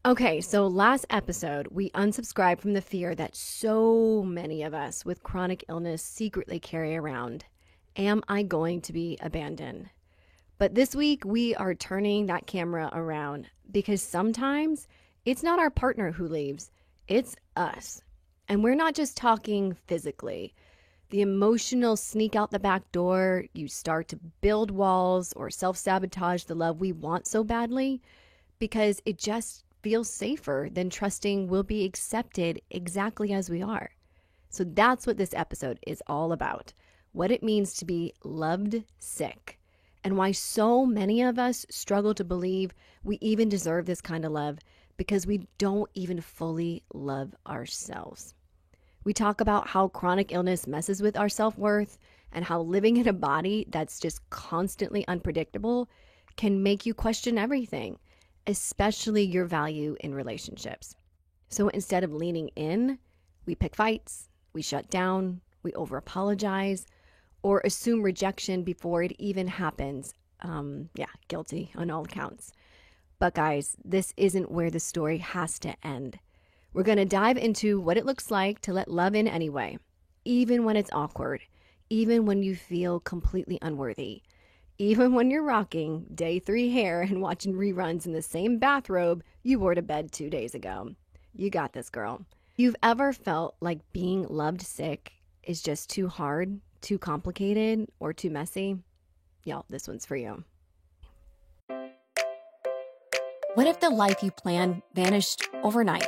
Okay, so last episode, we unsubscribed from the fear that so many of us with chronic illness secretly carry around. Am I going to be abandoned? But this week, we are turning that camera around because sometimes it's not our partner who leaves, it's us. And we're not just talking physically. The emotional sneak out the back door, you start to build walls or self sabotage the love we want so badly because it just feels safer than trusting we'll be accepted exactly as we are. So that's what this episode is all about, what it means to be loved sick, and why so many of us struggle to believe we even deserve this kind of love because we don't even fully love ourselves. We talk about how chronic illness messes with our self-worth and how living in a body that's just constantly unpredictable can make you question everything, especially your value in relationships. So instead of leaning in, we pick fights, we shut down, we over apologize, or assume rejection before it even happens. Guilty on all accounts. But guys, this isn't where the story has to end. We're going to dive into what it looks like to let love in anyway, even when it's awkward, even when you feel completely unworthy, even when you're rocking day 3 hair and watching reruns in the same bathrobe you wore to bed 2 days ago. You got this, girl. You've ever felt like being loved sick is just too hard, too complicated, or too messy? Y'all, this one's for you. What if the life you planned vanished overnight?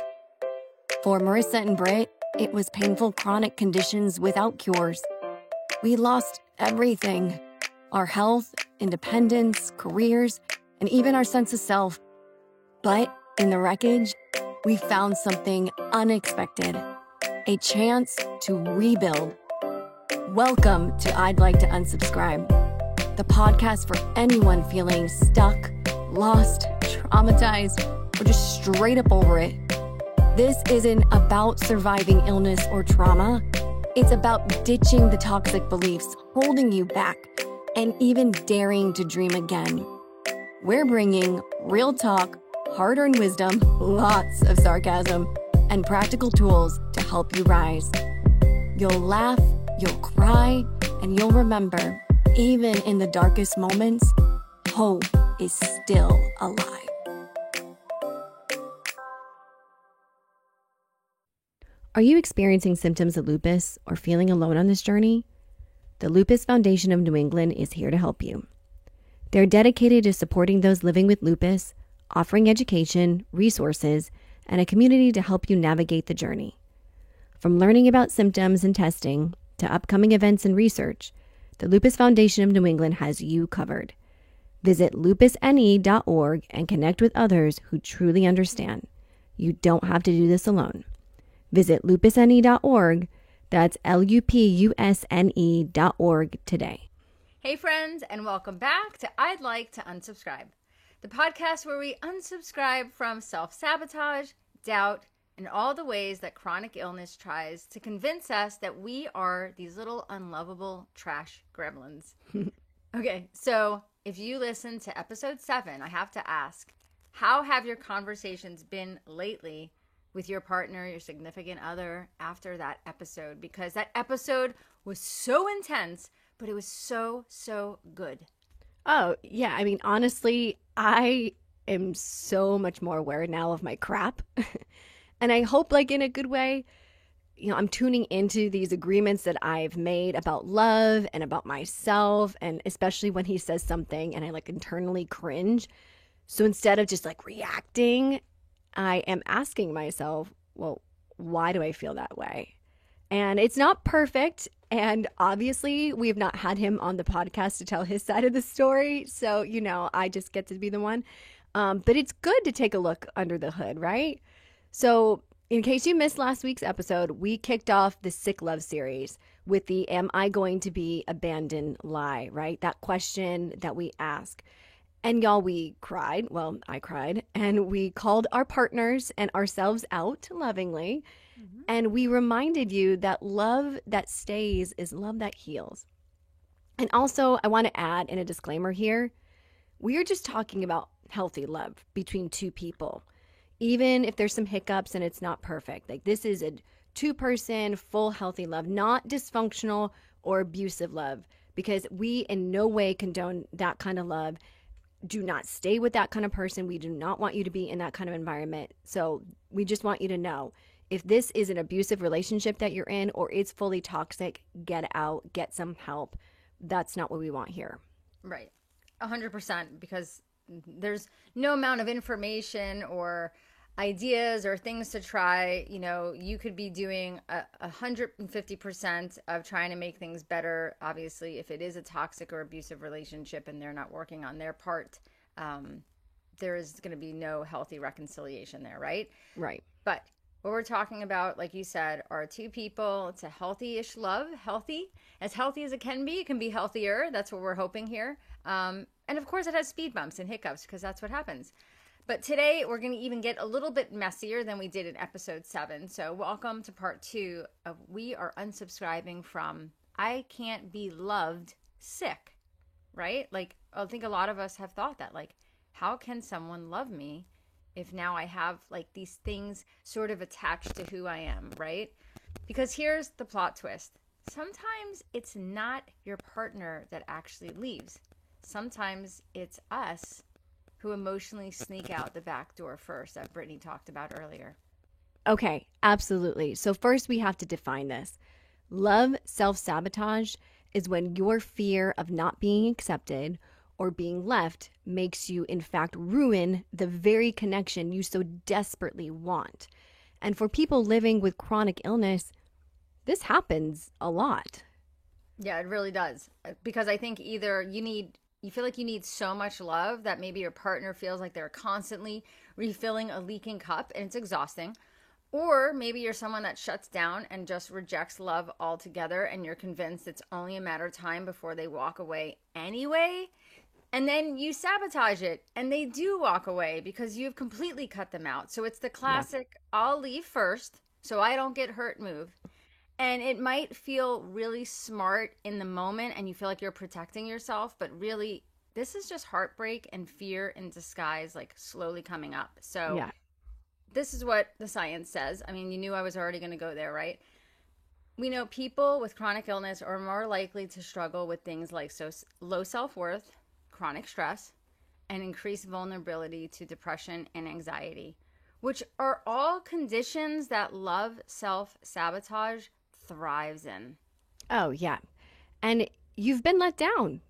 For Marissa and Britt, it was painful chronic conditions without cures. We lost everything. Our health, independence, careers, and even our sense of self. But in the wreckage, we found something unexpected, a chance to rebuild. Welcome to I'd Like to Unsubscribe, the podcast for anyone feeling stuck, lost, traumatized, or just straight up over it. This isn't about surviving illness or trauma. It's about ditching the toxic beliefs holding you back and even daring to dream again. We're bringing real talk, hard-earned wisdom, lots of sarcasm, and practical tools to help you rise. You'll laugh, you'll cry, and you'll remember, even in the darkest moments, hope is still alive. Are you experiencing symptoms of lupus or feeling alone on this journey? The Lupus Foundation of New England is here to help you. They're dedicated to supporting those living with lupus, offering education, resources, and a community to help you navigate the journey. From learning about symptoms and testing to upcoming events and research, the Lupus Foundation of New England has you covered. Visit lupusne.org and connect with others who truly understand. You don't have to do this alone. Visit lupusne.org. That's lupusne.org today. Hey friends, and welcome back to I'd Like to Unsubscribe, the podcast where we unsubscribe from self-sabotage, doubt, and all the ways that chronic illness tries to convince us that we are these little unlovable trash gremlins. Okay, so if you listen to episode 7, I have to ask, how have your conversations been lately with your partner, your significant other, after that episode? Because that episode was so intense, but it was so, so good. Oh, yeah. I mean, honestly, I am so much more aware now of my crap. And I hope, like, in a good way, I'm tuning into these agreements that I've made about love and about myself. And especially when he says something and I like internally cringe. So instead of just like reacting, I am asking myself, well, why do I feel that way? And it's not perfect. And obviously, we have not had him on the podcast to tell his side of the story. So, I just get to be the one. But it's good to take a look under the hood, right? So in case you missed last week's episode, we kicked off the Sick Love series with the Am I Going to Be Abandoned lie, right? That question that we ask. And y'all, we cried. Well, I cried. And we called our partners and ourselves out lovingly. Mm-hmm. And we reminded you that love that stays is love that heals. And also, I want to add in a disclaimer here, we are just talking about healthy love between two people. even if there's some hiccups and it's not perfect. Like this is a two-person, full, healthy love, not dysfunctional or abusive love, because we in no way condone that kind of love. Do not stay with that kind of person. We do not want you to be in that kind of environment. So we just want you to know, if this is an abusive relationship that you're in or it's fully toxic, get out, get some help. That's not what we want here. Right. 100%, because there's no amount of information or ideas or things to try. You know, you could be doing 150% of trying to make things better. Obviously, if it is a toxic or abusive relationship and they're not working on their part, there is going to be no healthy reconciliation there, right? Right. But what we're talking about, like you said, are two people. It's a healthy-ish love, as healthy as it can be. It can be healthier. That's what we're hoping here. And of course, it has speed bumps and hiccups because that's what happens. But today, we're going to even get a little bit messier than we did in episode 7. So welcome to part 2 of We Are Unsubscribing from I Can't Be Loved Sick, right? Like, I think a lot of us have thought that, like, how can someone love me if now I have like these things sort of attached to who I am, right? Because here's the plot twist. Sometimes it's not your partner that actually leaves. Sometimes it's us who emotionally sneak out the back door first, that Brittany talked about earlier. Okay, absolutely. So first we have to define this. Love self-sabotage is when your fear of not being accepted or being left makes you, in fact, ruin the very connection you so desperately want. And for people living with chronic illness, this happens a lot. Yeah, it really does. Because I think either you feel like you need so much love that maybe your partner feels like they're constantly refilling a leaking cup and it's exhausting. Or maybe you're someone that shuts down and just rejects love altogether and you're convinced it's only a matter of time before they walk away anyway. And then you sabotage it and they do walk away because you've completely cut them out. So it's the classic, I'll leave first so I don't get hurt move. And it might feel really smart in the moment and you feel like you're protecting yourself, but really this is just heartbreak and fear in disguise, like slowly coming up. So this is what the science says. I mean, you knew I was already going to go there, right? We know people with chronic illness are more likely to struggle with things like low self-worth, chronic stress, and increased vulnerability to depression and anxiety, which are all conditions that love self-sabotage thrives in. Oh, yeah. And you've been let down.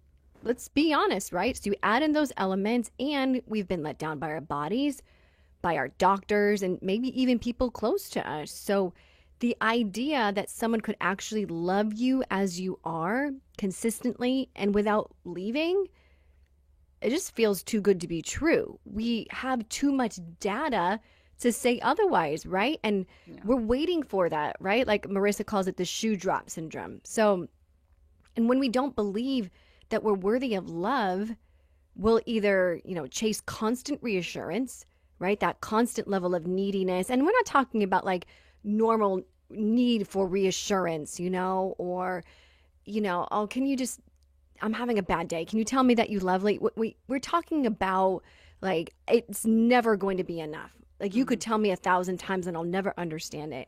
Let's be honest, right? So you add in those elements, and we've been let down by our bodies, by our doctors, and maybe even people close to us. So the idea that someone could actually love you as you are consistently and without leaving, it just feels too good to be true. We have too much data to say otherwise, right? And we're waiting for that, right? Like Marissa calls it the shoe drop syndrome. So, and when we don't believe that we're worthy of love, we'll either, chase constant reassurance, right? That constant level of neediness. And we're not talking about like normal need for reassurance, or, oh, can you just, I'm having a bad day. Can you tell me that you love me? We're talking about like, it's never going to be enough. Like you could tell me 1,000 times and I'll never understand it.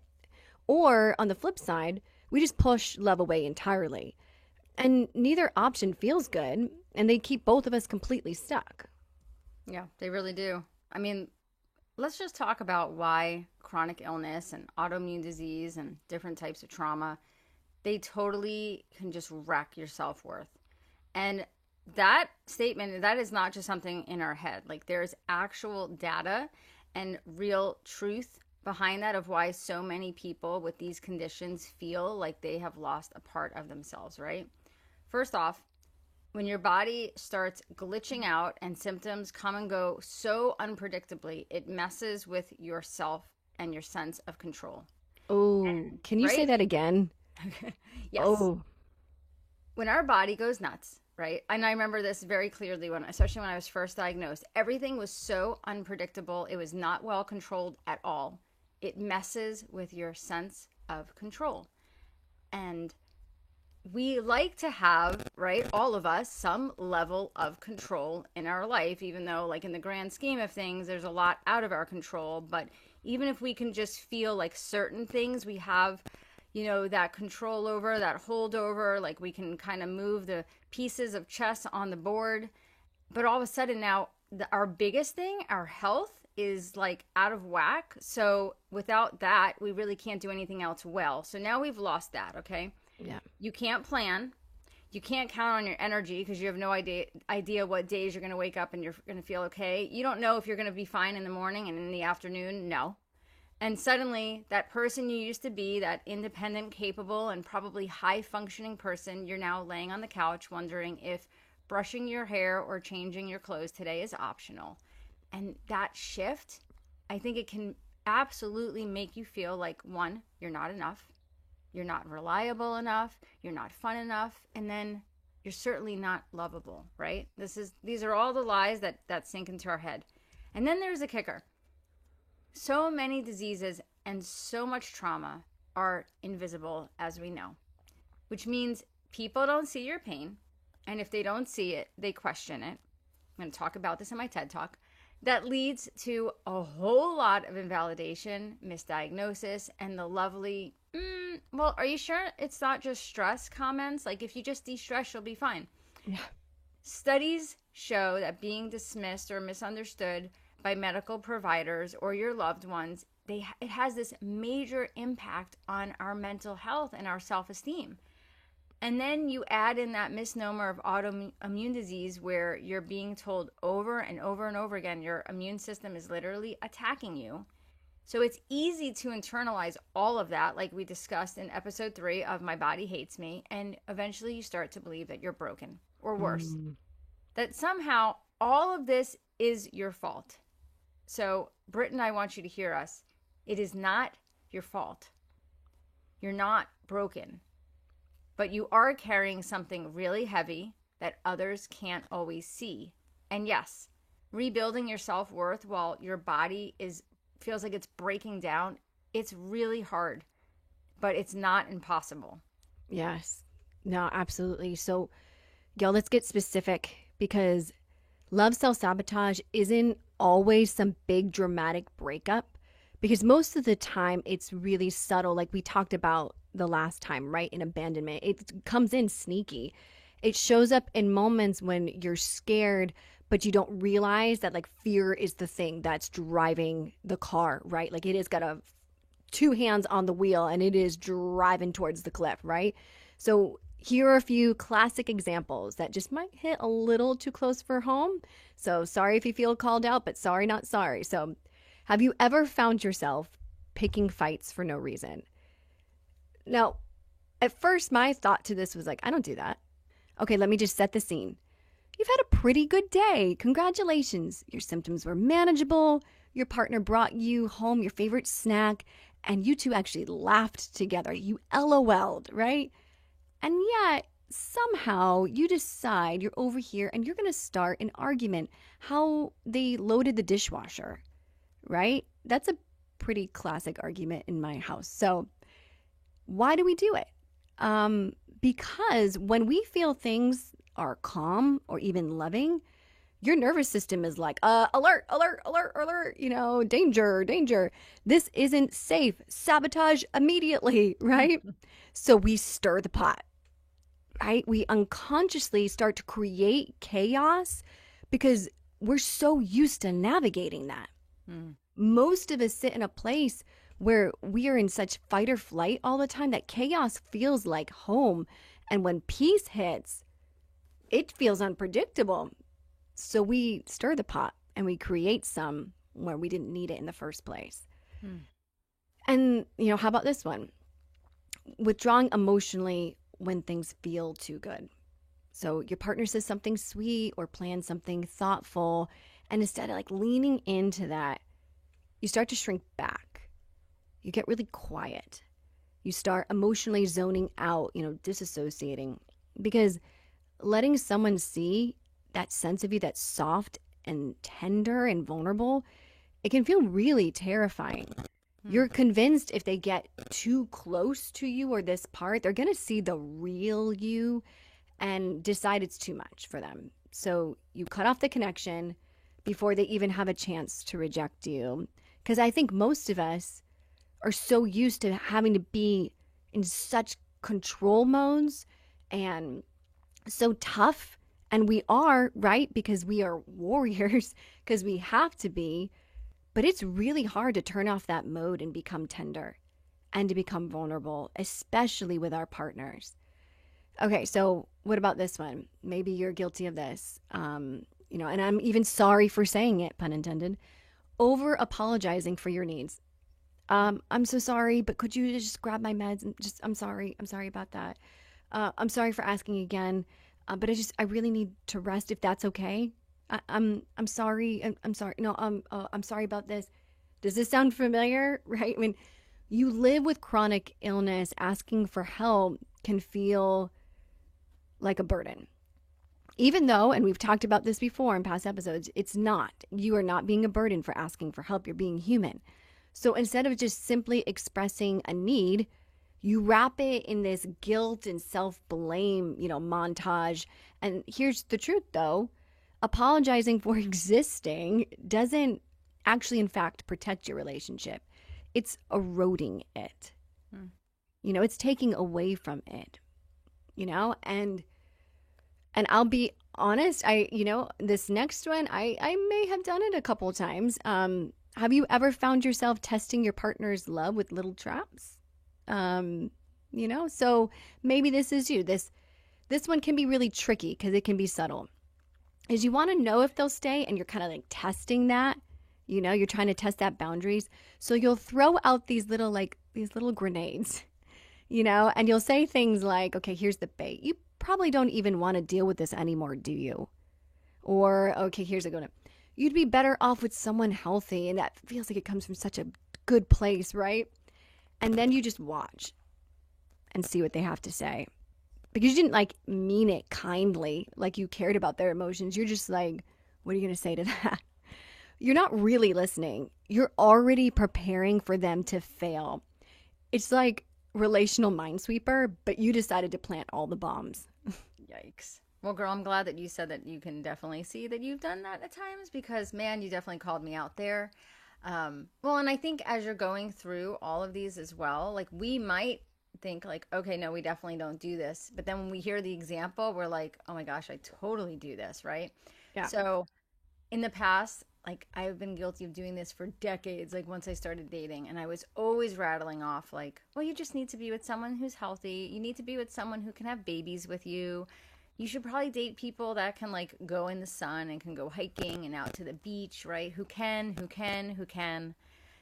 Or on the flip side, we just push love away entirely. And neither option feels good. And they keep both of us completely stuck. Yeah, they really do. I mean, let's just talk about why chronic illness and autoimmune disease and different types of trauma, they totally can just wreck your self-worth. And that statement, that is not just something in our head. Like there's actual data and real truth behind that of why so many people with these conditions feel like they have lost a part of themselves, right? First off, when your body starts glitching out and symptoms come and go so unpredictably, it messes with yourself and your sense of control. Oh, can you say that again? Yes. Oh. When our body goes nuts, right? And I remember this very clearly especially when I was first diagnosed, everything was so unpredictable. It was not well controlled at all. It messes with your sense of control. And we like to have, right, all of us, some level of control in our life, even though, like, in the grand scheme of things, there's a lot out of our control. But even if we can just feel like certain things we have, that control over, that hold over, like we can kind of move the pieces of chess on the board. But all of a sudden now, our biggest thing, our health, is like out of whack. So without that, we really can't do anything else well. So now we've lost that, okay? Yeah. You can't plan. You can't count on your energy because you have no idea what days you're going to wake up and you're going to feel okay. You don't know if you're going to be fine in the morning and in the afternoon. No. And suddenly, that person you used to be, that independent, capable, and probably high-functioning person, you're now laying on the couch wondering if brushing your hair or changing your clothes today is optional. And that shift, I think it can absolutely make you feel like, one, you're not enough. You're not reliable enough, you're not fun enough, and then you're certainly not lovable, right? These are all the lies that sink into our head. And then there's a kicker. So many diseases and so much trauma are invisible, as we know, which means people don't see your pain, and if they don't see it, they question it. I'm going to talk about this in my TED Talk. That leads to a whole lot of invalidation, misdiagnosis, and the lovely, well, are you sure it's not just stress comments? Like, if you just de-stress, you'll be fine. Yeah. Studies show that being dismissed or misunderstood by medical providers or your loved ones, it has this major impact on our mental health and our self-esteem. And then you add in that misnomer of autoimmune disease where you're being told over and over and over again, your immune system is literally attacking you. So it's easy to internalize all of that, like we discussed in episode 3 of My Body Hates Me. And eventually you start to believe that you're broken, or worse, that somehow all of this is your fault. So Britt and I want you to hear us. It is not your fault. You're not broken. But you are carrying something really heavy that others can't always see. And yes, rebuilding your self-worth while your body feels like it's breaking down, it's really hard, but it's not impossible. Yes. No, absolutely. So, y'all, let's get specific, because love self-sabotage isn't always some big dramatic breakup, because most of the time it's really subtle, like we talked about the last time, right? In abandonment, it comes in sneaky. It shows up in moments when you're scared, but you don't realize that, like, fear is the thing that's driving the car, right? Like, it has got two hands on the wheel and it is driving towards the cliff, right? So here are a few classic examples that just might hit a little too close for home. So sorry if you feel called out, but sorry, not sorry. So have you ever found yourself picking fights for no reason? Now, at first, my thought to this was like, I don't do that. Okay, let me just set the scene. You've had a pretty good day. Congratulations. Your symptoms were manageable. Your partner brought you home your favorite snack, and you two actually laughed together. You LOL'd, right? And yet, somehow, you decide you're over here and you're going to start an argument how they loaded the dishwasher, right? That's a pretty classic argument in my house. So why do we do it? Because when we feel things are calm or even loving, your nervous system is like, alert, alert, alert, alert, danger, danger. This isn't safe. Sabotage immediately, right? So we stir the pot, right? We unconsciously start to create chaos because we're so used to navigating that. Most of us sit in a place where we are in such fight or flight all the time that chaos feels like home. And when peace hits, it feels unpredictable. So we stir the pot and we create some where we didn't need it in the first place. And, how about this one? Withdrawing emotionally when things feel too good. So your partner says something sweet or plans something thoughtful, and instead of leaning into that, you start to shrink back. You get really quiet. You start emotionally zoning out, disassociating, because letting someone see that sense of you that's soft and tender and vulnerable, it can feel really terrifying. You're convinced if they get too close to you or this part, they're going to see the real you and decide it's too much for them. So you cut off the connection before they even have a chance to reject you. Because I think most of us are so used to having to be in such control modes and so tough. And we are, right? Because we are warriors, because we have to be. But it's really hard to turn off that mode and become tender and to become vulnerable, especially with our partners. Okay, so what about this one? Maybe you're guilty of this. And I'm even sorry for saying it, pun intended. Over apologizing for your needs. I'm so sorry, but could you just grab my meds and I'm sorry about that. I'm sorry for asking again, but I really need to rest if that's okay. I'm sorry. I'm sorry. No, I'm sorry about this. Does this sound familiar? Right? I mean, you live with chronic illness, asking for help can feel like a burden. Even though, and we've talked about this before in past episodes, it's not. You are not being a burden for asking for help. You're being human. So instead of just simply expressing a need, you wrap it in this guilt and self-blame, montage. And here's the truth, though. Apologizing for existing doesn't actually, in fact, protect your relationship. It's eroding it. It's taking away from it, and I'll be honest, this next one, I may have done it a couple of times. Have you ever found yourself testing your partner's love with little traps? So maybe this is you. This one can be really tricky because it can be subtle. Is you want to know if they'll stay, and you're kind of like testing that. You're trying to test that boundaries. So you'll throw out these little grenades, and you'll say things like, okay, here's the bait. You probably don't even want to deal with this anymore, do you? Or, okay, here's a good one. You'd be better off with someone healthy, and that feels like it comes from such a good place, right? And then you just watch and see what they have to say. Because you didn't mean it kindly, like you cared about their emotions. You're just like, what are you going to say to that? You're not really listening. You're already preparing for them to fail. It's like relational minesweeper, but you decided to plant all the bombs. Yikes. Well, girl, I'm glad that you said that you can definitely see that you've done that at times because, man, you definitely called me out there. Well, and I think as you're going through all of these as well, we might think okay, no, we definitely don't do this. But then when we hear the example, we're like, oh my gosh, I totally do this, right? Yeah. So in the past, I've been guilty of doing this for decades, once I started dating, and I was always rattling off well, you just need to be with someone who's healthy. You need to be with someone who can have babies with you. You should probably date people that can go in the sun and can go hiking and out to the beach, right? Who can,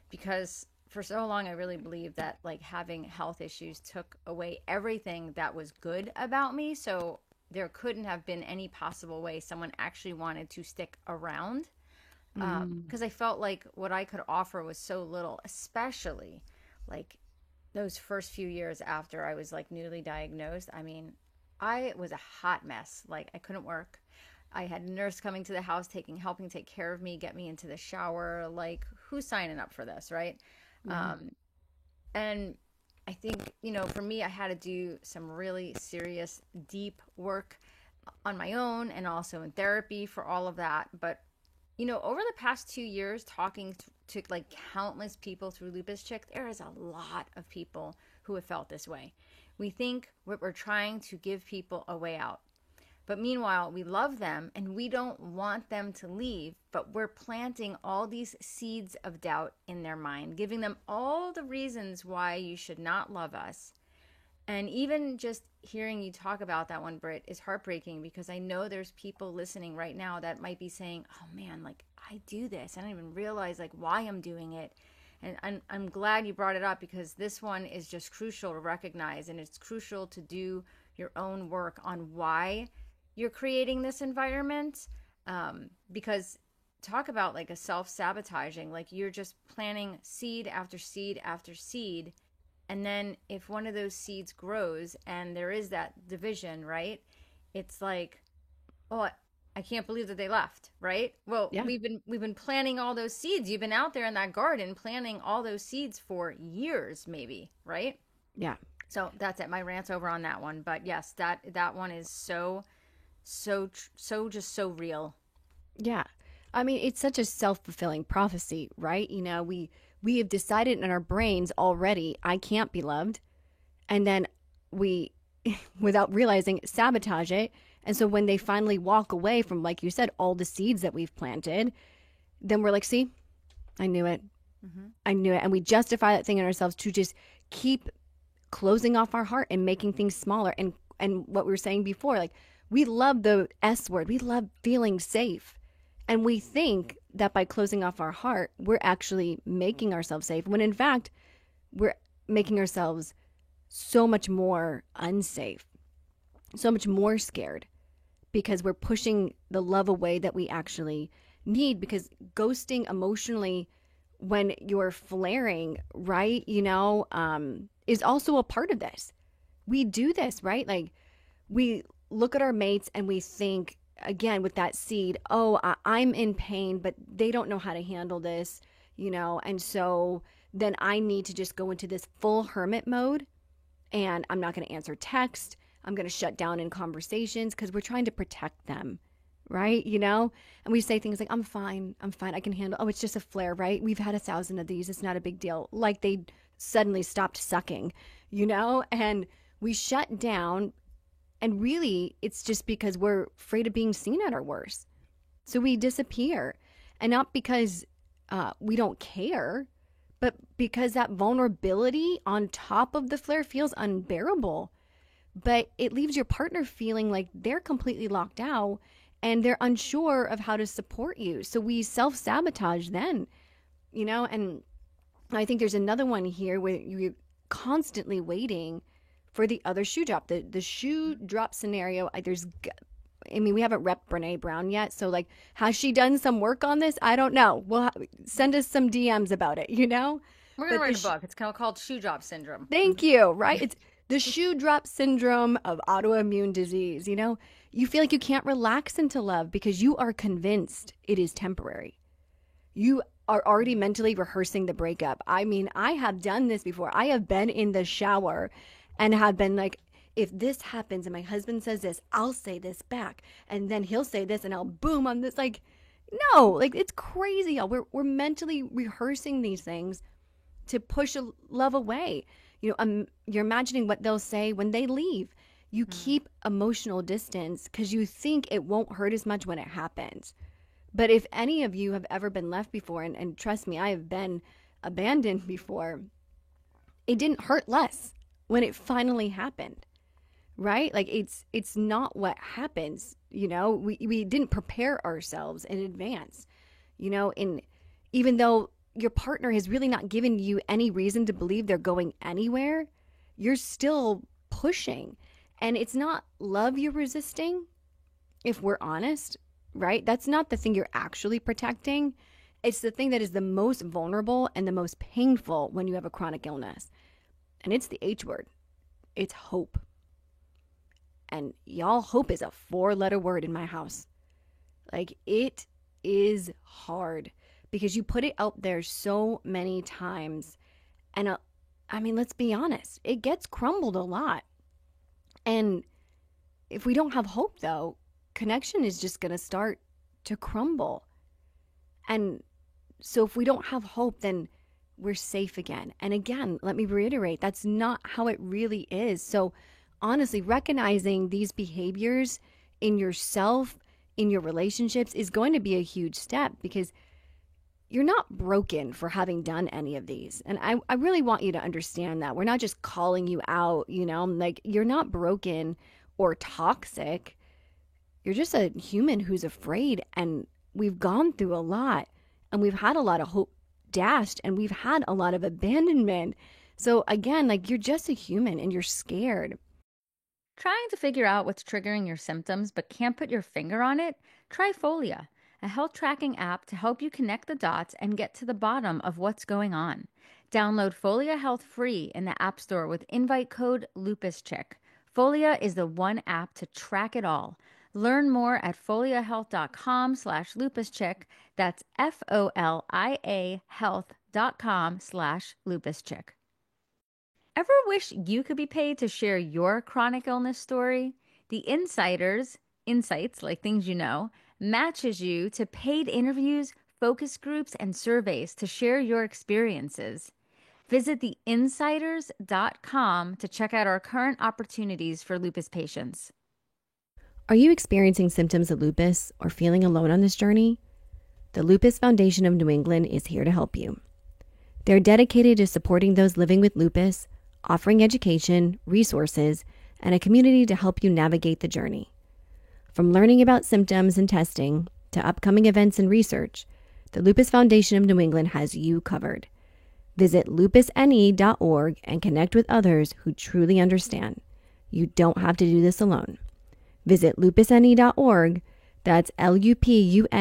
because for so long I really believed that having health issues took away everything that was good about me. So there couldn't have been any possible way someone actually wanted to stick around. Because I felt like what I could offer was so little, especially those first few years after I was newly diagnosed. I mean, I was a hot mess. I couldn't work. I had a nurse coming to the house, helping take care of me, get me into the shower. Who's signing up for this, right? And I think, for me, I had to do some really serious, deep work on my own and also in therapy for all of that. But over the past 2 years, talking to countless people through Lupus Chick, there is a lot of people who have felt this way. We think we're trying to give people a way out. But meanwhile, we love them and we don't want them to leave, but we're planting all these seeds of doubt in their mind, giving them all the reasons why you should not love us. And even just hearing you talk about that one, Britt, is heartbreaking because I know there's people listening right now that might be saying, oh man, I do this. I don't even realize why I'm doing it. And I'm glad you brought it up because this one is just crucial to recognize, and it's crucial to do your own work on why you're creating this environment. Because talk about a self-sabotaging, you're just planting seed after seed after seed. And then if one of those seeds grows and there is that division, right? It's oh, I can't believe that they left, right? Well, Yeah. we've been planting all those seeds. You've been out there in that garden planting all those seeds for years, maybe, right? Yeah. So that's it. My rant's over on that one. But yes, that one is so just so real. Yeah. I mean, it's such a self-fulfilling prophecy, right? We have decided in our brains already, I can't be loved. And then we, without realizing, sabotage it. And so when they finally walk away from, like you said, all the seeds that we've planted, then we're like, see, I knew it. I knew it. And we justify that thing in ourselves to just keep closing off our heart and making things smaller. And what we were saying before, like, we love the S word. We love feeling safe. And we think that by closing off our heart, we're actually making ourselves safe, when in fact, we're making ourselves so much more unsafe, so much more scared, because we're pushing the love away that we actually need. Because ghosting emotionally, when you're flaring, right, is also a part of this. We do this, right? Like, we look at our mates and we think, again, with that seed, oh, I'm in pain, but they don't know how to handle this, and so then I need to just go into this full hermit mode, and I'm not going to answer text. I'm going to shut down in conversations because we're trying to protect them, right? And we say things like, I'm fine, I can handle, oh, it's just a flare, right? We've had 1,000 of these, it's not a big deal. Like they suddenly stopped sucking, and we shut down. And really, it's just because we're afraid of being seen at our worst. So we disappear. And not because we don't care, but because that vulnerability on top of the flare feels unbearable. But it leaves your partner feeling like they're completely locked out and they're unsure of how to support you. So we self-sabotage then, and I think there's another one here where you're constantly waiting for the other shoe drop. The shoe drop scenario, we haven't repped Brene Brown yet. So, like, has she done some work on this? I don't know. Send us some DMs about it, We're going to write a book. It's called Shoe Drop Syndrome. Thank you, right? It's the shoe drop syndrome of autoimmune disease. You feel like you can't relax into love because you are convinced it is temporary. You are already mentally rehearsing the breakup. I mean, I have done this before. I have been in the shower and have been like, if this happens and my husband says this, I'll say this back. And then he'll say this and I'll boom on this. Like, no, like, it's crazy. We're mentally rehearsing these things to push a love away. You're imagining what they'll say when they leave. You keep emotional distance because you think it won't hurt as much when it happens. But if any of you have ever been left before, and trust me, I have been abandoned before, it didn't hurt less when it finally happened, right? Like, it's not what happens, we didn't prepare ourselves in advance, and even though your partner has really not given you any reason to believe they're going anywhere, you're still pushing. And it's not love you're resisting, if we're honest, right? That's not the thing you're actually protecting. It's the thing that is the most vulnerable and the most painful when you have a chronic illness. And it's the H word. It's hope. And y'all, hope is a 4-letter word in my house. Like, it is hard because you put it out there so many times. And let's be honest, it gets crumbled a lot. And if we don't have hope, though, connection is just going to start to crumble. And so if we don't have hope, then we're safe again. And again, let me reiterate, that's not how it really is. So honestly, recognizing these behaviors in yourself, in your relationships, is going to be a huge step, because you're not broken for having done any of these. And I really want you to understand that. We're not just calling you out, like, you're not broken or toxic. You're just a human who's afraid. And we've gone through a lot, and we've had a lot of hope dashed, and we've had a lot of abandonment. So again, like, you're just a human and you're scared. Trying to figure out what's triggering your symptoms but can't put your finger on it? Try Folia, a health tracking app to help you connect the dots and get to the bottom of what's going on. Download Folia Health free in the App Store with invite code LupusChick. Folia is the one app to track it all. Learn more at foliahealth.com/lupuscheck. That's FOLIA health.com/lupuscheck. Ever wish you could be paid to share your chronic illness story? The Insights, like things you know, matches you to paid interviews, focus groups, and surveys to share your experiences. Visit theinsiders.com to check out our current opportunities for lupus patients. Are you experiencing symptoms of lupus or feeling alone on this journey? The Lupus Foundation of New England is here to help you. They're dedicated to supporting those living with lupus, offering education, resources, and a community to help you navigate the journey. From learning about symptoms and testing to upcoming events and research, the Lupus Foundation of New England has you covered. Visit lupusne.org and connect with others who truly understand. You don't have to do this alone. Visit lupusne.org, that's lupusne.org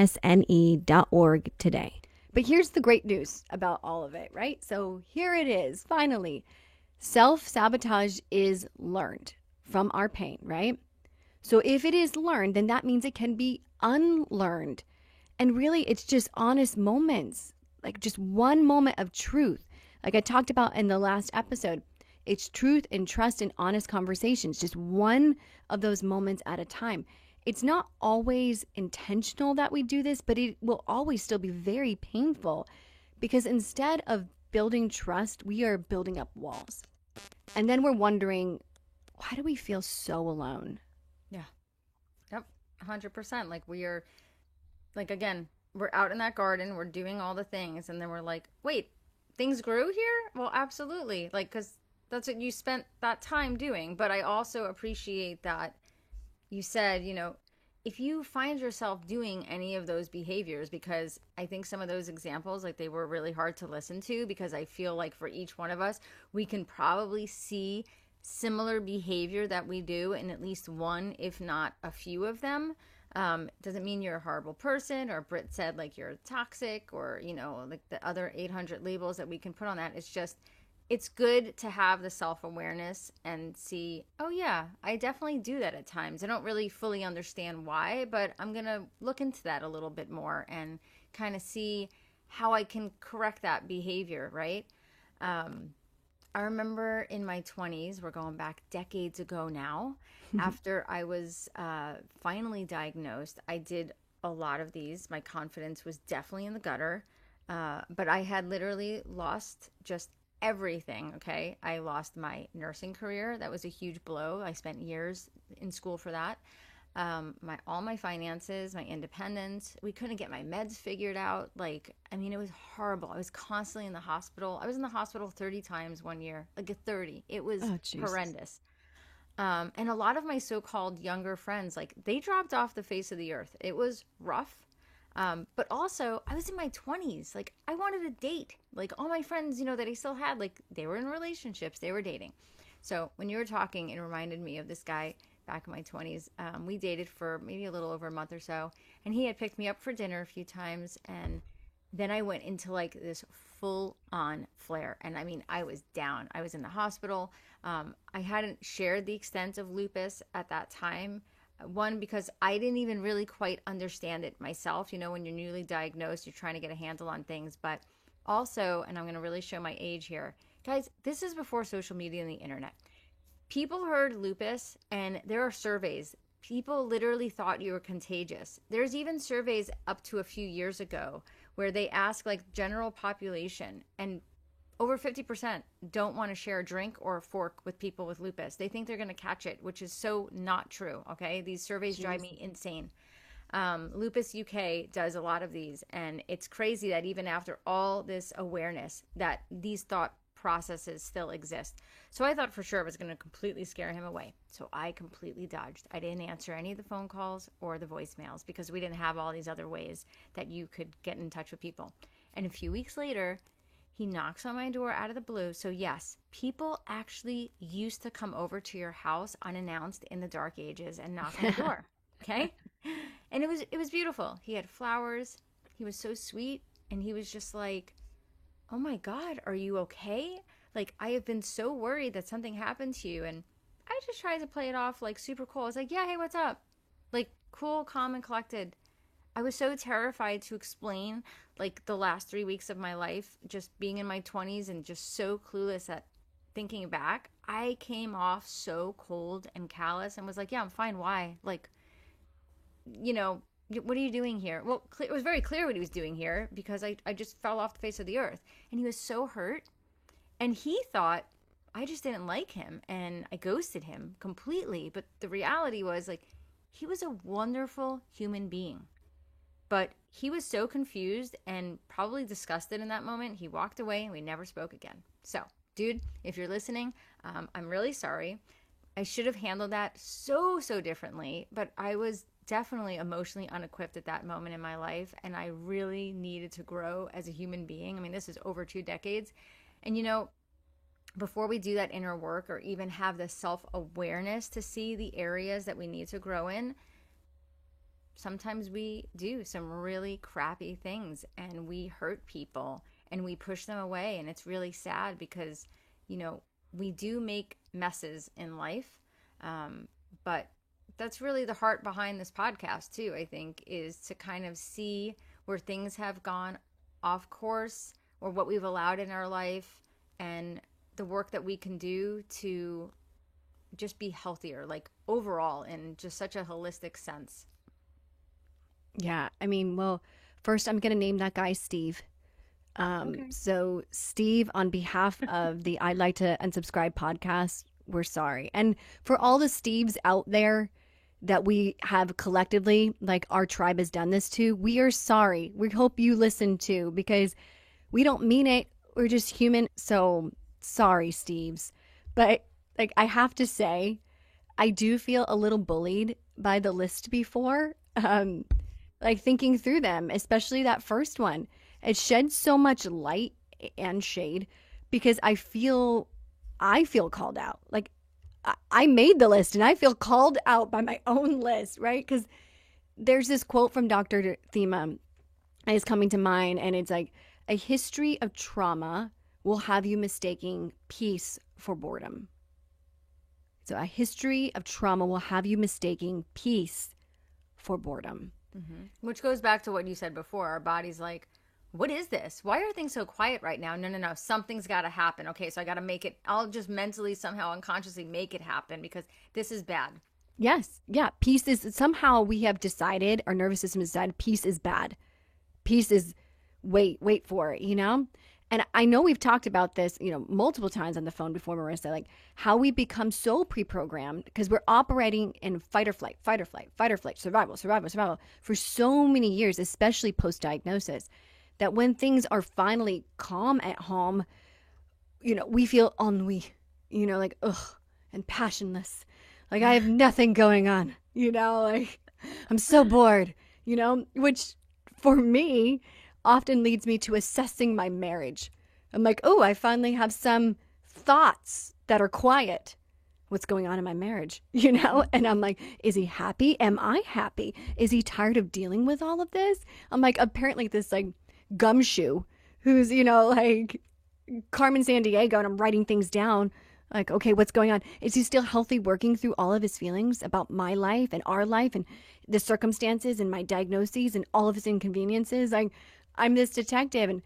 today. But here's the great news about all of it, right? So here it is, finally. Self-sabotage is learned from our pain, right? So if it is learned, then that means it can be unlearned. And really, it's just honest moments, like just one moment of truth. Like I talked about in the last episode, it's truth and trust and honest conversations, just one of those moments at a time. It's not always intentional that we do this, but it will always still be very painful because instead of building trust, we are building up walls. And then we're wondering, why do we feel so alone? Yeah. Yep. 100%. Like we are, like, again, we're out in that garden, we're doing all the things. And then we're like, wait, things grew here? Well, absolutely. Like, because that's what you spent that time doing. But I also appreciate that you said, you know, if you find yourself doing any of those behaviors, because I think some of those examples, like they were really hard to listen to, because I feel like for each one of us, we can probably see similar behavior that we do in at least one, if not a few of them. Doesn't mean you're a horrible person, or Britt said like you're toxic, or, you know, like the other 800 labels that we can put on that. It's just, it's good to have the self-awareness and see, oh yeah, I definitely do that at times. I don't really fully understand why, but I'm going to look into that a little bit more and kind of see how I can correct that behavior, right? I remember in my 20s, we're going back decades ago now, after I was finally diagnosed, I did a lot of these. My confidence was definitely in the gutter, but I had literally lost just everything. Okay. I lost my nursing career. That was a huge blow. I spent years in school for that. All my finances, my independence. We couldn't get my meds figured out. Like, I mean, it was horrible. I was constantly in the hospital. I was in the hospital 30 times one year, like 30. It was horrendous. And a lot of my so-called younger friends, like they dropped off the face of the earth. It was rough. But also I was in my 20s. Like I wanted a date. Like all my friends, you know, that I still had, like they were in relationships, they were dating. So when you were talking, it reminded me of this guy back in my 20s. We dated for maybe a little over a month or so, and he had picked me up for dinner a few times. And then I went into like this full on flare. And I mean, I was down. I was in the hospital. I hadn't shared the extent of lupus at that time. One, because I didn't even really quite understand it myself. You know, when you're newly diagnosed, you're trying to get a handle on things. But also, and I'm going to really show my age here, guys, this is before social media and the internet. People heard lupus, and there are surveys. People literally thought you were contagious. There's even surveys up to a few years ago where they ask like general population, and over 50% don't want to share a drink or a fork with people with lupus. They think they're going to catch it, which is so not true. Okay. These surveys drive me insane. Lupus UK does a lot of these, and it's crazy that even after all this awareness that these thought processes still exist. So I thought for sure it was going to completely scare him away. So I completely dodged. I didn't answer any of the phone calls or the voicemails because we didn't have all these other ways that you could get in touch with people. And a few weeks later, he knocks on my door out of the blue. So yes, people actually used to come over to your house unannounced in the dark ages and knock on the door. Okay? And it was beautiful. He had flowers. He was so sweet. And he was just like, oh my God, are you okay? Like, I have been so worried that something happened to you. And I just tried to play it off like super cool. I was like, yeah, hey, what's up? Like, cool, calm, and collected. I was so terrified to explain like the last 3 weeks of my life, just being in my 20s and just so clueless at thinking back. I came off so cold and callous and was like, yeah, I'm fine. Why? Like, you know, what are you doing here? Well, it was very clear what he was doing here because I just fell off the face of the earth. And he was so hurt. And he thought I just didn't like him and I ghosted him completely. But the reality was, like, he was a wonderful human being. But he was so confused and probably disgusted in that moment. He walked away and we never spoke again. So, dude, if you're listening, I'm really sorry. I should have handled that so differently. But I was definitely emotionally unequipped at that moment in my life. And I really needed to grow as a human being. I mean, this is over 2 decades. And, you know, before we do that inner work or even have the self-awareness to see the areas that we need to grow in, sometimes we do some really crappy things and we hurt people and we push them away. And it's really sad because, you know, we do make messes in life. But that's really the heart behind this podcast too, I think, is to kind of see where things have gone off course or what we've allowed in our life and the work that we can do to just be healthier, like overall in just such a holistic sense. Yeah, I mean, well, first I'm going to name that guy Steve. Okay. So Steve, on behalf of the I'd Like to Unsubscribe podcast, we're sorry. And for all the Steves out there that we have collectively, like our tribe has done this to, we are sorry. We hope you listen too, because we don't mean it. We're just human. So sorry, Steves. But like, I have to say, I do feel a little bullied by the list before. Like thinking through them, especially that first one, it sheds so much light and shade because I feel called out. Like I made the list and I feel called out by my own list, right? Because there's this quote from Dr. Thema is coming to mind, and it's like, a history of trauma will have you mistaking peace for boredom. So a history of trauma will have you mistaking peace for boredom. Mm-hmm. Which goes back to what you said before. Our body's like, what is this? Why are things so quiet right now? No. Something's got to happen. Okay, so I got to make it. I'll just mentally, somehow, unconsciously make it happen because this is bad. Yes. Yeah. Peace is, somehow we have decided, our nervous system has decided peace is bad. Peace is, wait for it, you know? And I know we've talked about this, you know, multiple times on the phone before, Marissa, like how we become so pre-programmed because we're operating in fight or flight, survival for so many years, especially post-diagnosis, that when things are finally calm at home, you know, we feel ennui, you know, like, ugh, and passionless. Like I have nothing going on, you know, like I'm so bored, you know, which for me often leads me to assessing my marriage. I'm like, oh, I finally have some thoughts that are quiet. What's going on in my marriage, you know? And I'm like, is he happy? Am I happy? Is he tired of dealing with all of this? I'm like, apparently this like gumshoe who's, you know, like Carmen Sandiego, and I'm writing things down. Like, okay, what's going on? Is he still healthy working through all of his feelings about my life and our life and the circumstances and my diagnoses and all of his inconveniences? Like, I'm this detective,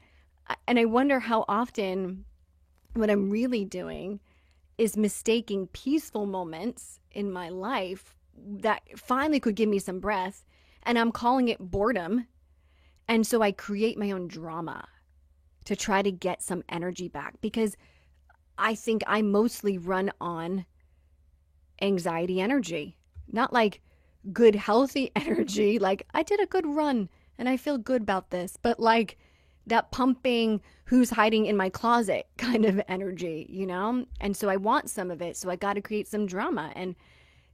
and I wonder how often what I'm really doing is mistaking peaceful moments in my life that finally could give me some breath, and I'm calling it boredom. And so I create my own drama to try to get some energy back because I think I mostly run on anxiety energy, not like good, healthy energy. Like I did a good run and I feel good about this, but like that pumping, who's hiding in my closet kind of energy, you know? And so I want some of it. So I got to create some drama. And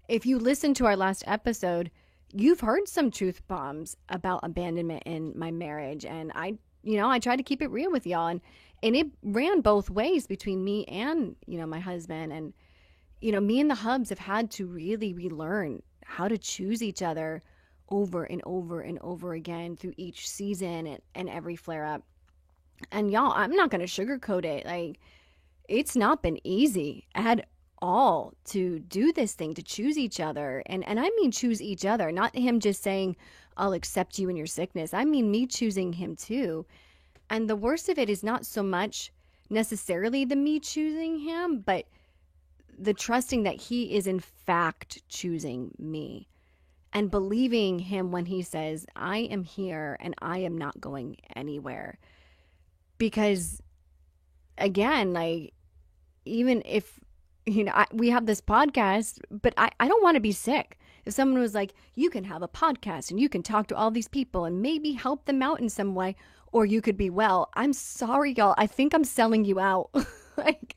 if you listen to our last episode, you've heard some truth bombs about abandonment in my marriage. And I tried to keep it real with y'all. And it ran both ways between me and, you know, my husband. And, you know, me and the hubs have had to really relearn how to choose each other over and over and over again through each season and every flare up. And y'all, I'm not going to sugarcoat it. Like, it's not been easy. I had all to do this thing, to choose each other. And I mean choose each other, not him just saying, I'll accept you in your sickness. I mean me choosing him too. And the worst of it is not so much necessarily the me choosing him, but the trusting that he is in fact choosing me and believing him when he says, I am here and I am not going anywhere. Because again, like, even if, we have this podcast, but I don't want to be sick. If someone was like, you can have a podcast and you can talk to all these people and maybe help them out in some way, or you could be well, I'm sorry, y'all. I think I'm selling you out. Like,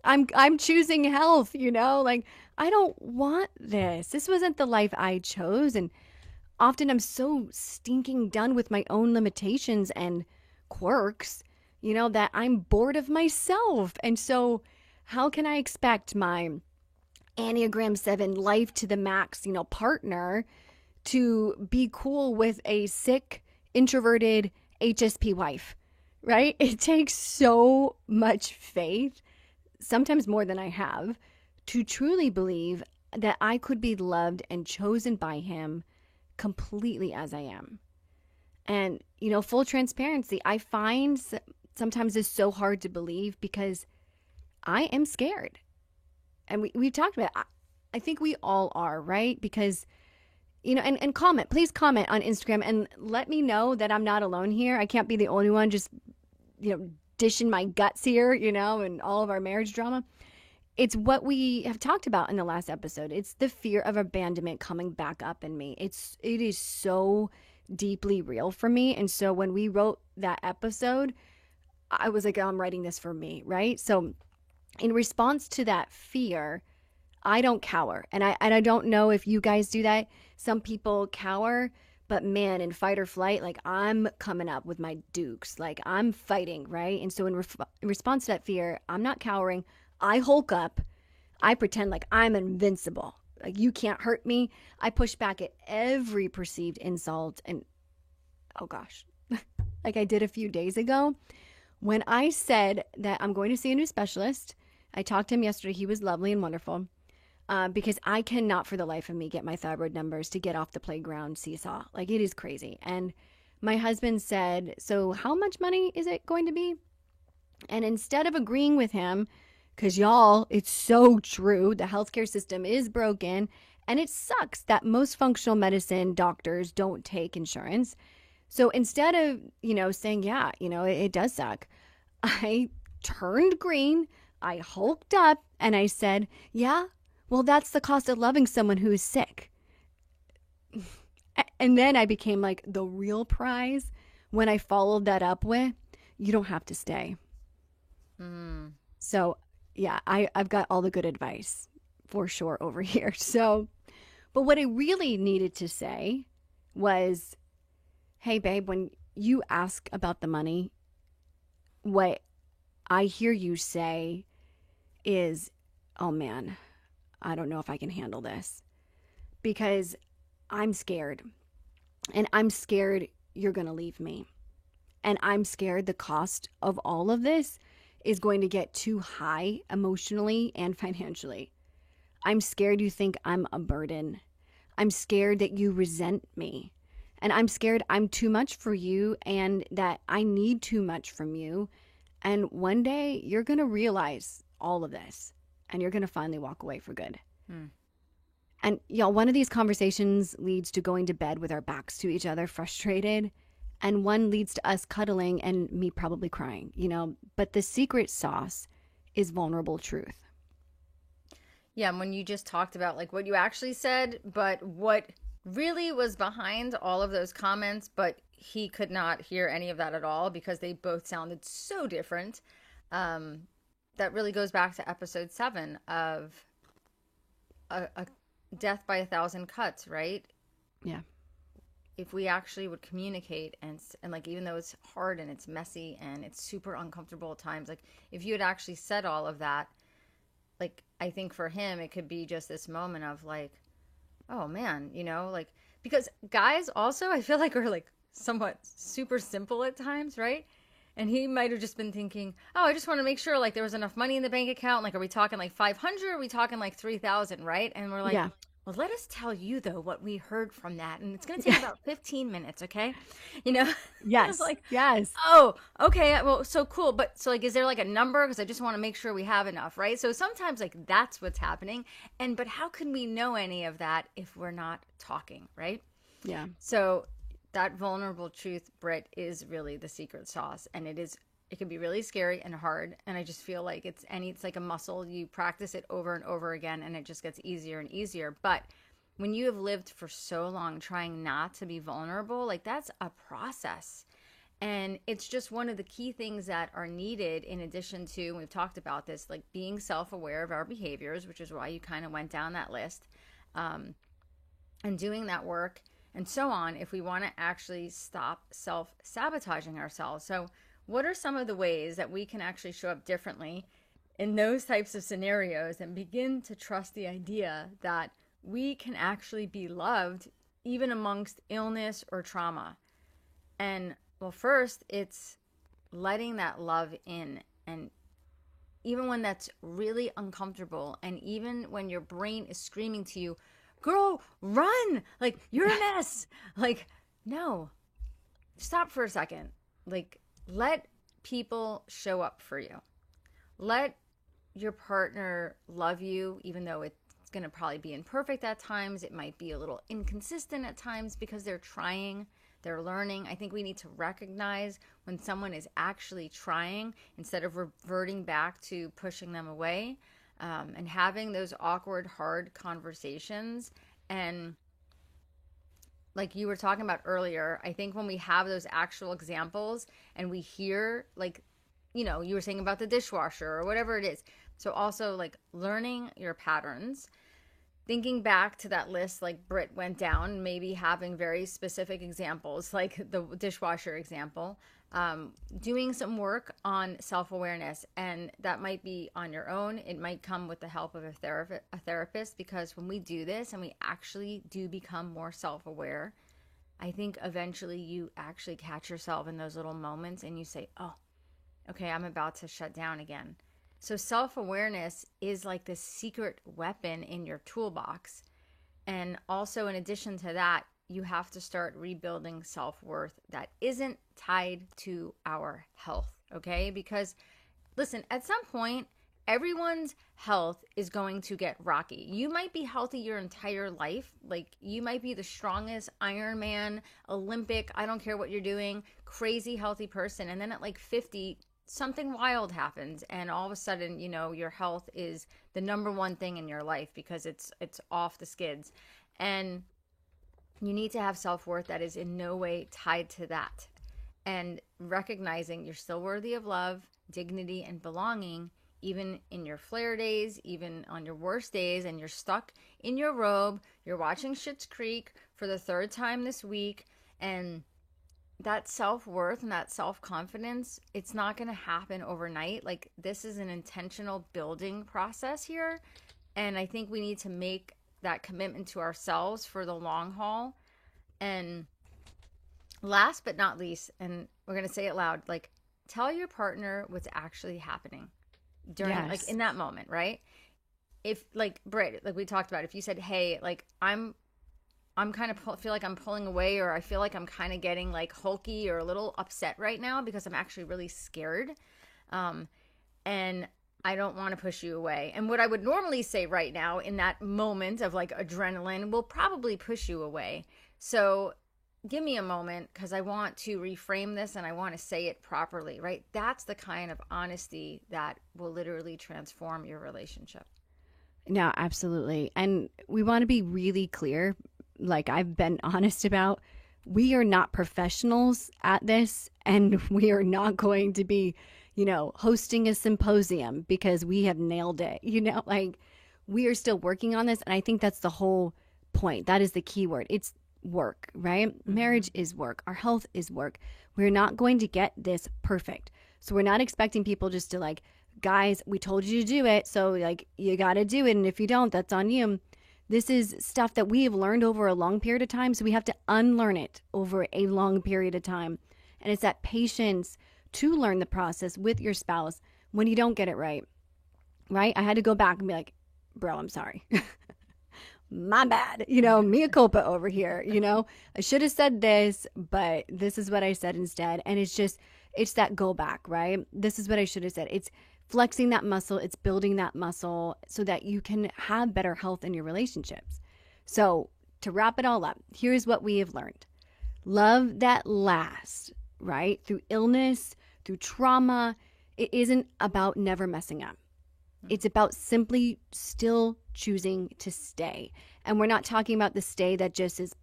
I'm choosing health, like, I don't want this. This wasn't the life I chose. And often I'm so stinking done with my own limitations and quirks, that I'm bored of myself. And so how can I expect my Enneagram 7 life to the max, partner to be cool with a sick, introverted HSP wife, right? It takes so much faith, sometimes more than I have, to truly believe that I could be loved and chosen by him completely as I am. And, full transparency, I find sometimes it's so hard to believe because I am scared. And we've talked about it. I think we all are, right? Because, and comment, please comment on Instagram and let me know that I'm not alone here. I can't be the only one just, dishing my guts here, and all of our marriage drama. It's what we have talked about in the last episode. It's the fear of abandonment coming back up in me. It is so deeply real for me. And so when we wrote that episode, I was like, oh, I'm writing this for me, right? So in response to that fear, I don't cower. And I don't know if you guys do that. Some people cower, but man, in fight or flight, like, I'm coming up with my dukes. Like, I'm fighting, right? And so in response to that fear, I'm not cowering. I hulk up. I pretend like I'm invincible. Like, you can't hurt me. I push back at every perceived insult. And, oh gosh, like I did a few days ago when I said that I'm going to see a new specialist. I talked to him yesterday. He was lovely and wonderful. Because I cannot for the life of me get my thyroid numbers to get off the playground seesaw. Like, it is crazy. And my husband said, so how much money is it going to be? And instead of agreeing with him, because y'all, it's so true, the healthcare system is broken and it sucks that most functional medicine doctors don't take insurance. So instead of, saying, yeah, it does suck, I turned green, I hulked up and I said, yeah, well, that's the cost of loving someone who is sick. And then I became like the real prize when I followed that up with, you don't have to stay. So yeah, I've got all the good advice for sure over here. So, but what I really needed to say was, hey babe, when you ask about the money, what I hear you say is, oh man, I don't know if I can handle this because I'm scared, and I'm scared you're going to leave me. And I'm scared the cost of all of this is going to get too high emotionally and financially. I'm scared you think I'm a burden. I'm scared that you resent me. And I'm scared I'm too much for you and that I need too much from you. And one day you're going to realize all of this and you're going to finally walk away for good. And y'all, one of these conversations leads to going to bed with our backs to each other, frustrated. And one leads to us cuddling and me probably crying, But the secret sauce is vulnerable truth. Yeah, and when you just talked about like what you actually said, but what really was behind all of those comments, but he could not hear any of that at all because they both sounded so different. That really goes back to episode 7 of a death by 1,000 cuts, right? Yeah. If we actually would communicate and like, even though it's hard and it's messy and it's super uncomfortable at times, like if you had actually said all of that, like, I think for him, it could be just this moment of like, oh man, like, because guys also, I feel like are like somewhat super simple at times, right? And he might have just been thinking, oh, I just want to make sure like there was enough money in the bank account. Like, are we talking like 500? Are we talking like 3,000? Right. And we're like, Yeah. well, let us tell you though what we heard from that. And it's going to take about 15 minutes. Okay. You know? Yes. Like, yes. oh, okay. Well, so cool. But so like, is there like a number? Because I just want to make sure we have enough. Right. So sometimes like that's what's happening. But how can we know any of that if we're not talking? Right. Yeah. So that vulnerable truth, Britt, is really the secret sauce. And it can be really scary and hard. And I just feel like it's like a muscle. You practice it over and over again, and it just gets easier and easier. But when you have lived for so long trying not to be vulnerable, like that's a process. And it's just one of the key things that are needed in addition to, and we've talked about this, like being self-aware of our behaviors, which is why you kind of went down that list, and doing that work and so on, if we want to actually stop self-sabotaging ourselves. So what are some of the ways that we can actually show up differently in those types of scenarios and begin to trust the idea that we can actually be loved even amongst illness or trauma? And well, first, it's letting that love in. And even when that's really uncomfortable, and even when your brain is screaming to you, girl, run, like you're a mess, like, no, stop for a second. Like, let people show up for you. Let your partner love you, even though it's going to probably be imperfect at times. It might be a little inconsistent at times because they're trying, they're learning. I think we need to recognize when someone is actually trying instead of reverting back to pushing them away, and having those awkward, hard conversations. And like you were talking about earlier, I think when we have those actual examples and we hear, like, you know, you were saying about the dishwasher or whatever it is. So also like learning your patterns, thinking back to that list like Britt went down, maybe having very specific examples like the dishwasher example, doing some work on self-awareness. And that might be on your own. It might come with the help of a therapist, because when we do this and we actually do become more self-aware, I think eventually you actually catch yourself in those little moments and you say, oh, okay, I'm about to shut down again. So self-awareness is like this secret weapon in your toolbox. And also in addition to that, you have to start rebuilding self-worth that isn't tied to our health, okay? Because listen, at some point, everyone's health is going to get rocky. You might be healthy your entire life. Like you might be the strongest Ironman, Olympic, I don't care what you're doing, crazy healthy person. And then at like 50, something wild happens. And all of a sudden, you know, your health is the number one thing in your life because it's off the skids. And you need to have self-worth that is in no way tied to that. And recognizing you're still worthy of love, dignity, and belonging, even in your flare days, even on your worst days, and you're stuck in your robe, you're watching Schitt's Creek for the third time this week, and that self-worth and that self-confidence, it's not going to happen overnight. Like this is an intentional building process here. And I think we need to make that commitment to ourselves for the long haul. And last but not least, and we're going to say it loud, like tell your partner what's actually happening during, like in that moment, right? If like Britt, like we talked about, if you said, hey, like I'm kind of feel like I'm pulling away, or I feel like I'm kind of getting like hulky or a little upset right now because I'm actually really scared. And I don't want to push you away. And what I would normally say right now in that moment of like adrenaline will probably push you away. So give me a moment because I want to reframe this and I want to say it properly, right? That's the kind of honesty that will literally transform your relationship. No, absolutely. And we want to be really clear, like I've been honest about, we are not professionals at this, and we are not going to be, you know, hosting a symposium because we have nailed it. You know, like we are still working on this. And I think that's the whole point. That is the key word. It's work, right? Mm-hmm. Marriage is work. Our health is work. We're not going to get this perfect. So we're not expecting people just to like, guys, we told you to do it. So like, you got to do it. And if you don't, that's on you. This is stuff that we have learned over a long period of time. So we have to unlearn it over a long period of time. And it's that patience to learn the process with your spouse when you don't get it right. Right? I had to go back and be like, bro, I'm sorry. My bad. Mea culpa over here. I should have said this, but this is what I said instead. And it's that go back, right? This is what I should have said. It's flexing that muscle. It's building that muscle so that you can have better health in your relationships. So to wrap it all up, here's what we have learned. Love that lasts, right? Through illness, through trauma. It isn't about never messing up. It's about simply still choosing to stay. And we're not talking about the stay that just is,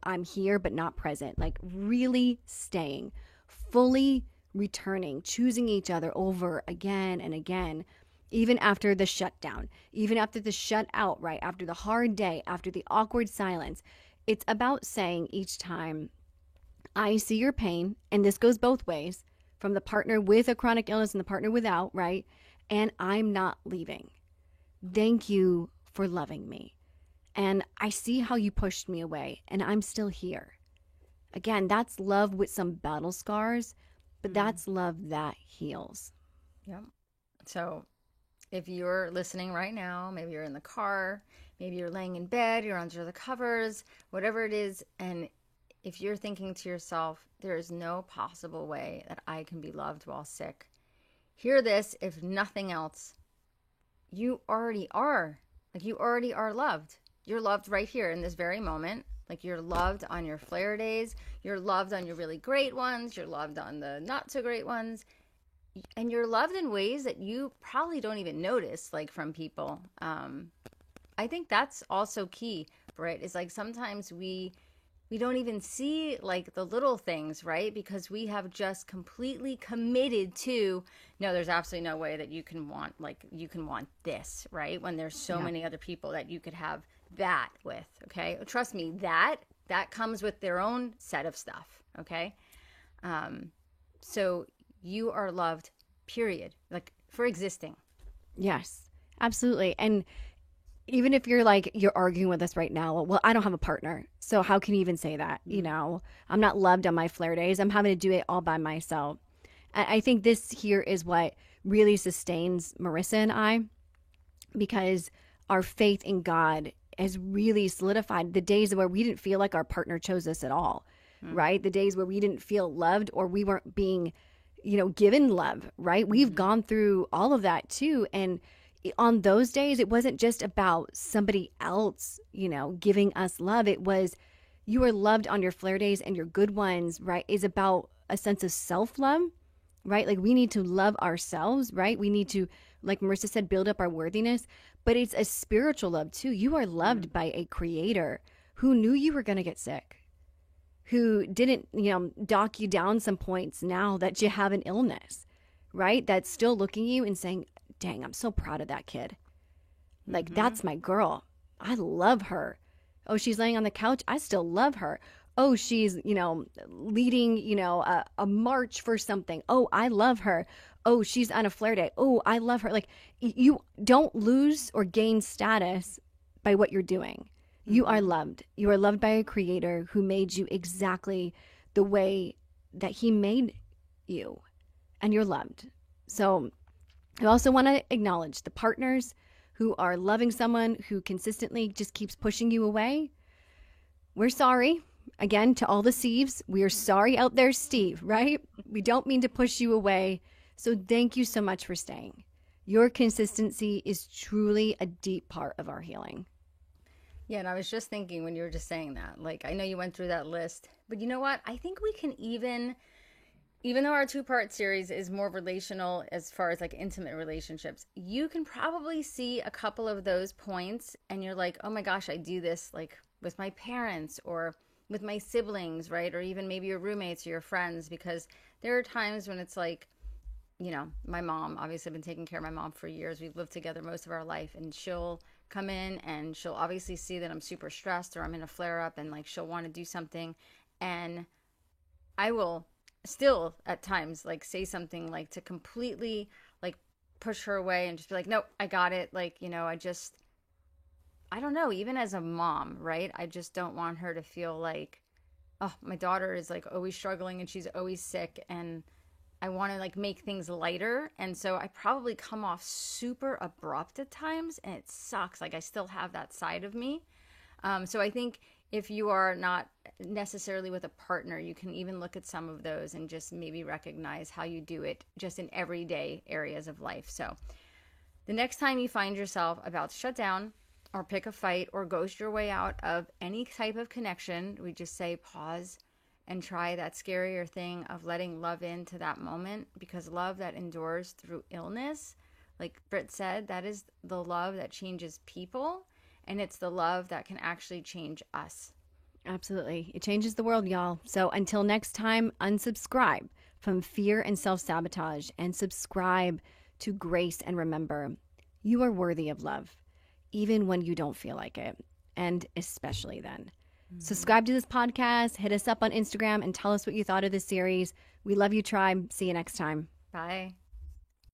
I'm here but not present. Like really staying, fully returning, choosing each other over again and again, even after the shutdown, even after the shut out, right? After the hard day, after the awkward silence. It's about saying each time, I see your pain, and this goes both ways, from the partner with a chronic illness and the partner without, right? And I'm not leaving. Thank you for loving me. And I see how you pushed me away, and I'm still here. Again, that's love with some battle scars, but that's love that heals. Yep. So if you're listening right now, maybe you're in the car, maybe you're laying in bed, you're under the covers, whatever it is, and if you're thinking to yourself, there is no possible way that I can be loved while sick, hear this, if nothing else, you already are. Like you already are loved. You're loved right here in this very moment. Like you're loved on your flare days. You're loved on your really great ones. You're loved on the not so great ones. And you're loved in ways that you probably don't even notice, like from people. I think that's also key, right? It's like sometimes we don't even see like the little things, right? Because we have just completely committed to, no, there's absolutely no way that you can want this, right? When there's so many other people that you could have that with, okay? Trust me, that comes with their own set of stuff, okay? So you are loved, period, like for existing. Yes, absolutely. And even if you're arguing with us right now, well, I don't have a partner. So how can you even say that? I'm not loved on my flare days. I'm having to do it all by myself. And I think this here is what really sustains Marissa and I, because our faith in God has really solidified the days where we didn't feel like our partner chose us at all, right? The days where we didn't feel loved or we weren't being, given love, right? We've gone through all of that too. And on those days, it wasn't just about somebody else, giving us love. It was you were loved on your flare days and your good ones, right? Is about a sense of self-love, right? Like we need to love ourselves, right? We need to, like Marissa said, build up our worthiness, but it's a spiritual love too. You are loved by a creator who knew you were going to get sick, who didn't, dock you down some points now that you have an illness, right? That's still looking at you and saying, dang, I'm so proud of that kid. Like, that's my girl. I love her. Oh, she's laying on the couch. I still love her. Oh, she's, leading, a march for something. Oh, I love her. Oh, she's on a flare day. Oh, I love her. Like, you don't lose or gain status by what you're doing. You are loved. You are loved by a creator who made you exactly the way that he made you. And you're loved. So I also want to acknowledge the partners who are loving someone who consistently just keeps pushing you away. We're sorry. Again, to all the Steves, we are sorry out there, Steve, right? We don't mean to push you away. So thank you so much for staying. Your consistency is truly a deep part of our healing. Yeah, and I was just thinking when you were just saying that, like, I know you went through that list, but you know what? I think we can even though our 2-part series is more relational as far as like intimate relationships, you can probably see a couple of those points and you're like, oh my gosh, I do this like with my parents or with my siblings, right? Or even maybe your roommates or your friends, because there are times when it's like, my mom, obviously I've been taking care of my mom for years. We've lived together most of our life, and she'll come in and she'll obviously see that I'm super stressed or I'm in a flare up, and like she'll want to do something, and I will still at times like say something like to completely like push her away and just be like, nope, I got it. Like, I don't know, even as a mom, right? I just don't want her to feel like, oh, my daughter is like always struggling and she's always sick, and I want to like make things lighter. And so I probably come off super abrupt at times, and it sucks. Like I still have that side of me. So I think if you are not necessarily with a partner, you can even look at some of those and just maybe recognize how you do it just in everyday areas of life. So the next time you find yourself about to shut down or pick a fight or ghost your way out of any type of connection, we just say pause and try that scarier thing of letting love into that moment, because love that endures through illness, like Britt said, that is the love that changes people, and it's the love that can actually change us. Absolutely. It changes the world, y'all. So until next time, unsubscribe from fear and self-sabotage and subscribe to Grace, and remember, you are worthy of love, even when you don't feel like it, and especially then. Subscribe to this podcast, hit us up on Instagram, and tell us what you thought of this series. We love you, tribe. See you next time. Bye.